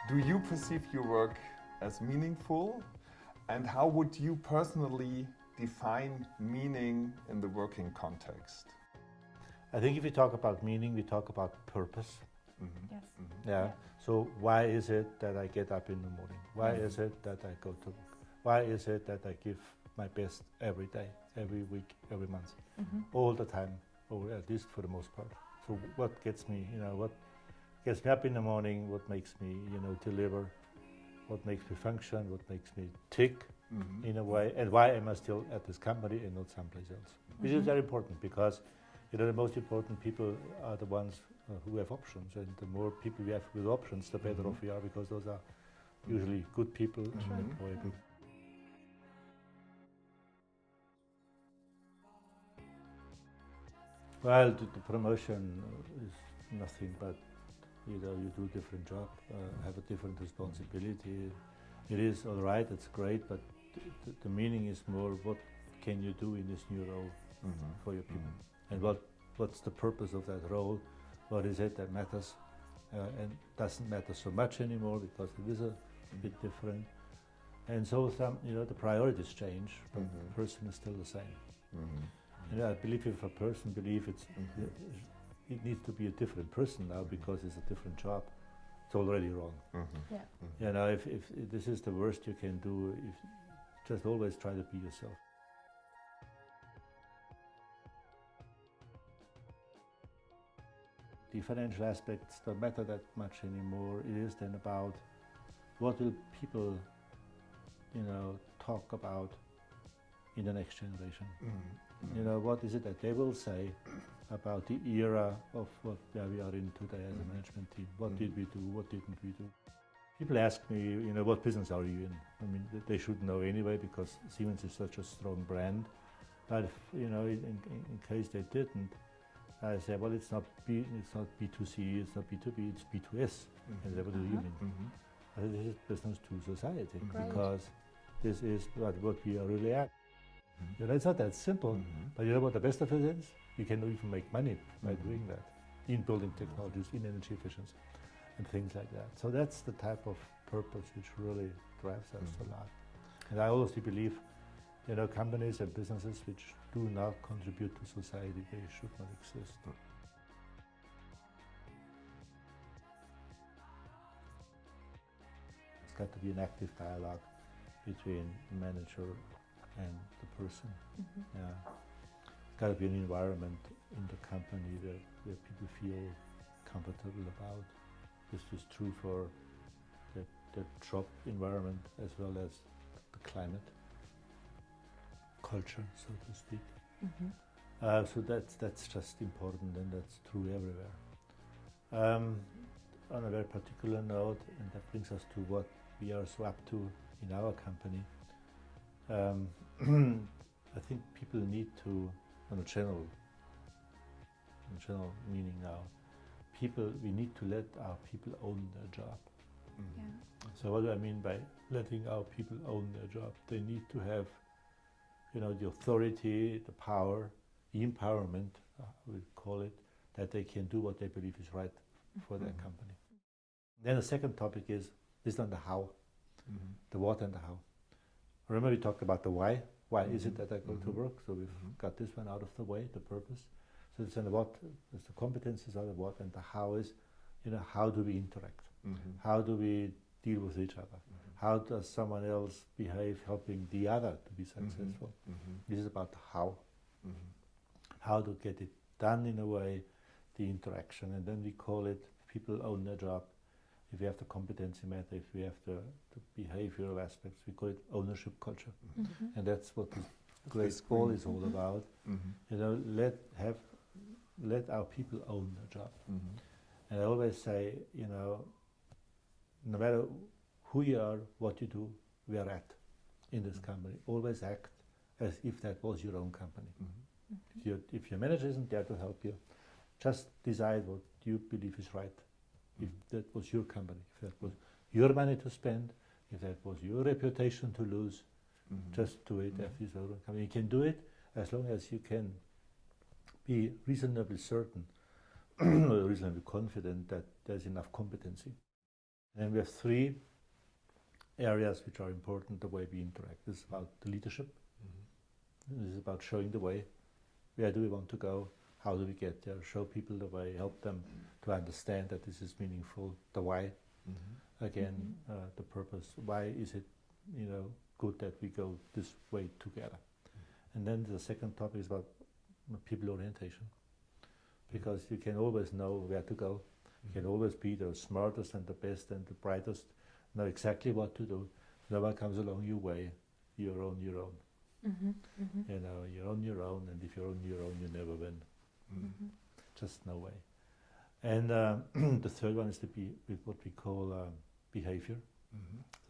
Do you perceive your work as meaningful? And how would you personally define meaning in the working context? I think if we talk about meaning, we talk about purpose. Mm-hmm. Yes. Mm-hmm. Yeah. So why is it that I get up in the morning? Why is it that I go to work? Why is it that I give my best every day, every week, every month, all the time, or at least for the most part? So what gets me, what gets me up in the morning? What makes me, deliver? What makes me function? What makes me tick in a way? And why am I still at this company and not someplace else? Which is very important because, the most important people are the ones who have options, and the more people we have with options, the better off we are, because those are usually good people and employable. Well, the promotion is nothing but, you do a different job, have a different responsibility. It is all right, it's great, but the meaning is more, what can you do in this new role for your people? And what's the purpose of that role? What is it that matters? And doesn't matter so much anymore because it is a bit different. And so the priorities change, but the person is still the same. I believe if a person believes it needs to be a different person now because it's a different job, it's already wrong. If this is the worst you can do, just always try to be yourself. The financial aspects don't matter that much anymore. It is then about what will people, talk about in the next generation. What is it that they will say about the era of where we are in today as a management team? What did we do? What didn't we do? People ask me, what business are you in? I mean, they should know anyway because Siemens is such a strong brand. But in case they didn't, I say, well, it's not B2C, it's not B2B, it's B2S. And what do you mean? I say, this is business to society because this is what we are really at. It's not that simple, but what the best of it is? You can even make money by doing that in building technologies, in energy efficiency, and things like that. So that's the type of purpose which really drives us a lot. And I honestly believe, companies and businesses which do not contribute to society, they should not exist. It's got to be an active dialogue between the manager and the person. It's got to be an environment in the company where people feel comfortable about. This is true for the job environment as well as the climate, culture, so to speak. So that's just important, and that's true everywhere. On a very particular note, and that brings us to what we are so up to in our company, I think people need to, on a general meaning now, we need to let our people own their job. So what do I mean by letting our people own their job? They need to have, the authority, the power, the empowerment, we call it, that they can do what they believe is right for their company. Then the second topic is on the how, the what and the how. Remember we talked about the why. Why is it that I go to work? So we've got this one out of the way, the purpose. So it's on the what, it's the competencies are the what, and the how is, how do we interact? How do we deal with each other? How does someone else behave helping the other to be successful? This is about the how. How to get it done in a way, the interaction, and then we call it people own their job. If we have the competency matter, if we have the behavioral aspects, we call it ownership culture. And that's what this great ball is all about. Let our people own their job. And I always say, no matter who you are, what you do, where at in this company, always act as if that was your own company. If your manager isn't there to help you, just decide what you believe is right. If that was your company, if that was your money to spend, if that was your reputation to lose, just do it as your own company. You can do it as long as you can be reasonably certain, or reasonably confident that there's enough competency. And we have three areas which are important the way we interact. This is about the leadership. This is about showing the way. Where do we want to go? How do we get there? Show people the way, help them to understand that this is meaningful. The why, again, the purpose. Why is it, good that we go this way together? And then the second topic is about people orientation, because you can always know where to go. You can always be the smartest and the best and the brightest, know exactly what to do. No one comes along your way. You're on your own. You're on your own, and if you're on your own, you never win. Just no way. And the third one is what we call behavior.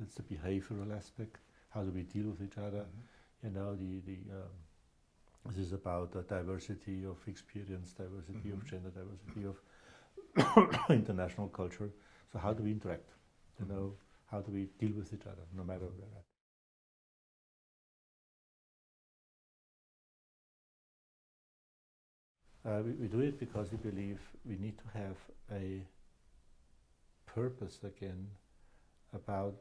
It's the behavioral aspect. How do we deal with each other? This is about diversity of experience, diversity of gender, diversity of international culture. So how do we interact? How do we deal with each other, no matter where we're at? We do it because we believe we need to have a purpose again about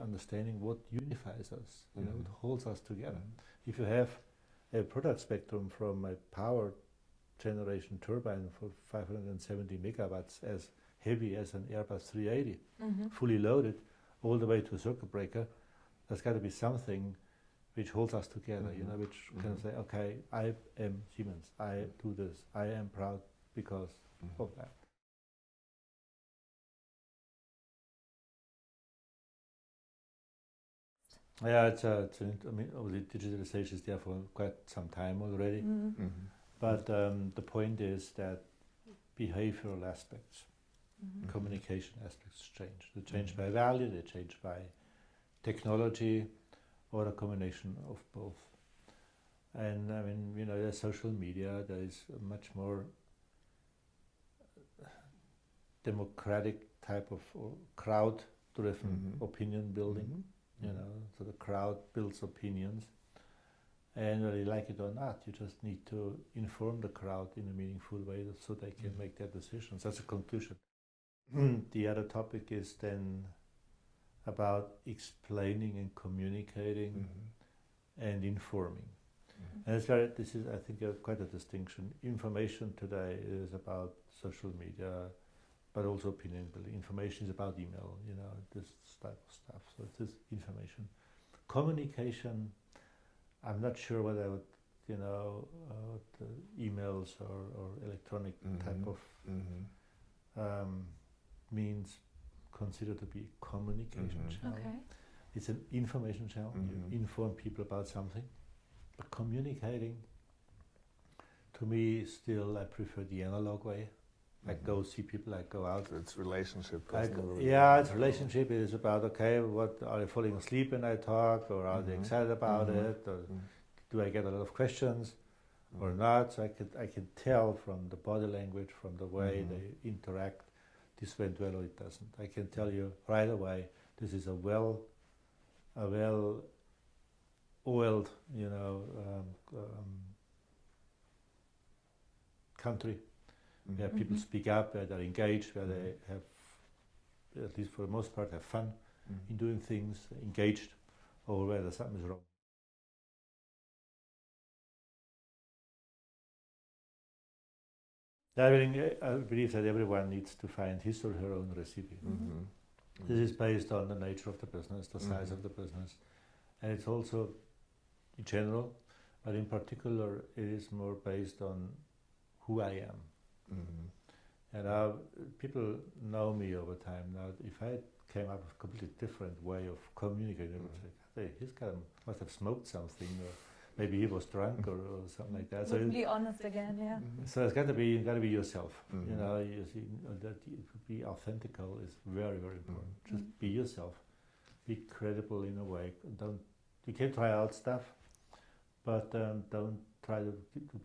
understanding what unifies us, what holds us together. If you have a product spectrum from a power generation turbine for 570 megawatts as heavy as an Airbus 380, fully loaded, all the way to a circuit breaker, there's got to be something which holds us together, which can say, okay, I am Siemens, I do this, I am proud because of that. Yeah, obviously digitalization is there for quite some time already, but the point is that behavioral aspects, communication aspects change. They change by value, they change by technology, or a combination of both. And there's social media, there is a much more democratic type of crowd-driven opinion building. So the crowd builds opinions, and whether you like it or not, you just need to inform the crowd in a meaningful way so they can make their decisions. That's a conclusion. The other topic is then about explaining and communicating and informing. And this is, I think, quite a distinction. Information today is about social media, but also opinion building. Information is about email, this type of stuff. So it is information. Communication, I'm not sure whether I would, emails or electronic type of means considered to be a communication channel. Okay. It's an information channel. You inform people about something. But communicating, to me, still, I prefer the analog way. I go see people, I go out. It's relationship. It's relationship. It is about, okay, what are they falling asleep when I talk, or are they excited about it, or do I get a lot of questions or not? So I can tell from the body language, from the way they interact, this went well or it doesn't. I can tell you right away, this is a well oiled, country where people speak up, where they're engaged, where they have, at least for the most part, have fun in doing things, engaged, or whether something is wrong. I believe that everyone needs to find his or her own recipe. This is based on the nature of the business, the size of the business, and it's also in general, but in particular, it is more based on who I am. And people know me over time now. If I came up with a completely different way of communicating, they would say, "Hey, this guy must have smoked something, or maybe he was drunk, or something like that." So be honest again, yeah. So it's got to be yourself. You see that to be authentical is very, very important. Just be yourself, be credible in a way. You can try out stuff, but don't try to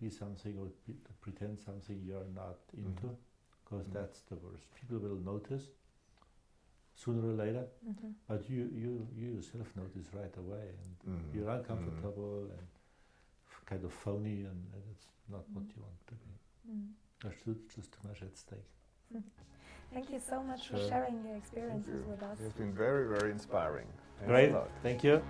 be something or to pretend something you're not into, because that's the worst. People will notice sooner or later, but you yourself notice right away, and you're uncomfortable and kind of phony, and it's not what you want to be. There's just too much at stake. Thank you so much Sure. for sharing your Thank experiences you. with us. It's been very, very inspiring. Thanks a Great, lot. thank you.